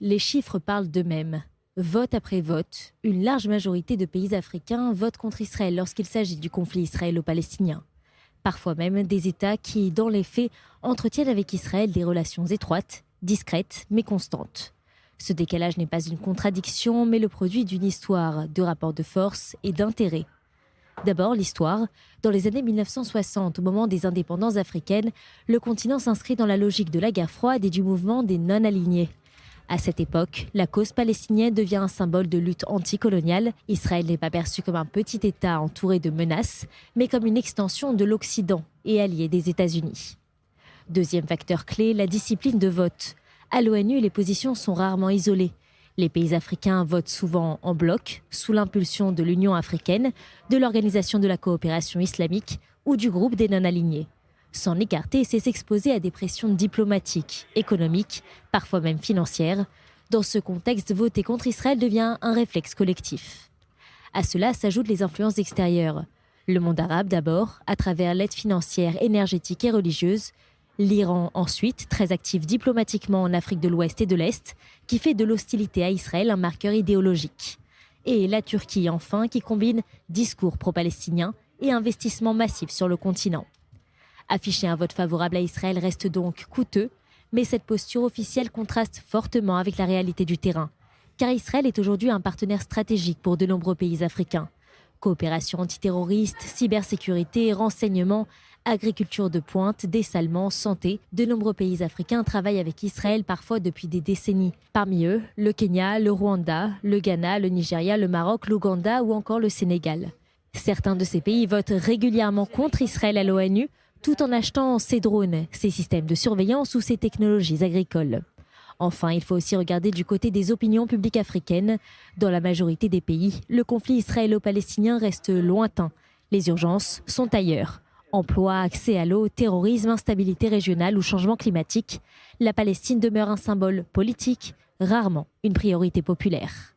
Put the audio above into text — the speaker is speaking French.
Les chiffres parlent d'eux-mêmes. Vote après vote, une large majorité de pays africains votent contre Israël lorsqu'il s'agit du conflit israélo-palestinien. Parfois même des États qui, dans les faits, entretiennent avec Israël des relations étroites, discrètes mais constantes. Ce décalage n'est pas une contradiction, mais le produit d'une histoire, de rapports de force et d'intérêt. D'abord, l'histoire. Dans les années 1960, au moment des indépendances africaines, le continent s'inscrit dans la logique de la guerre froide et du mouvement des non-alignés. À cette époque, la cause palestinienne devient un symbole de lutte anticoloniale. Israël n'est pas perçu comme un petit État entouré de menaces, mais comme une extension de l'Occident et allié des États-Unis. Deuxième facteur clé, la discipline de vote. À l'ONU, les positions sont rarement isolées. Les pays africains votent souvent en bloc, sous l'impulsion de l'Union africaine, de l'Organisation de la coopération islamique ou du groupe des non-alignés. S'en écarter, c'est s'exposer à des pressions diplomatiques, économiques, parfois même financières. Dans ce contexte, voter contre Israël devient un réflexe collectif. À cela s'ajoutent les influences extérieures. Le monde arabe d'abord, à travers l'aide financière, énergétique et religieuse. L'Iran ensuite, très actif diplomatiquement en Afrique de l'Ouest et de l'Est, qui fait de l'hostilité à Israël un marqueur idéologique. Et la Turquie enfin, qui combine discours pro-palestiniens et investissements massifs sur le continent. Afficher un vote favorable à Israël reste donc coûteux, mais cette posture officielle contraste fortement avec la réalité du terrain. Car Israël est aujourd'hui un partenaire stratégique pour de nombreux pays africains. Coopération antiterroriste, cybersécurité, renseignement, agriculture de pointe, dessalement, santé. De nombreux pays africains travaillent avec Israël parfois depuis des décennies. Parmi eux, le Kenya, le Rwanda, le Ghana, le Nigeria, le Maroc, l'Ouganda ou encore le Sénégal. Certains de ces pays votent régulièrement contre Israël à l'ONU, tout en achetant ses drones, ses systèmes de surveillance ou ses technologies agricoles. Enfin, il faut aussi regarder du côté des opinions publiques africaines. Dans la majorité des pays, le conflit israélo-palestinien reste lointain. Les urgences sont ailleurs. Emploi, accès à l'eau, terrorisme, instabilité régionale ou changement climatique. La Palestine demeure un symbole politique, rarement une priorité populaire.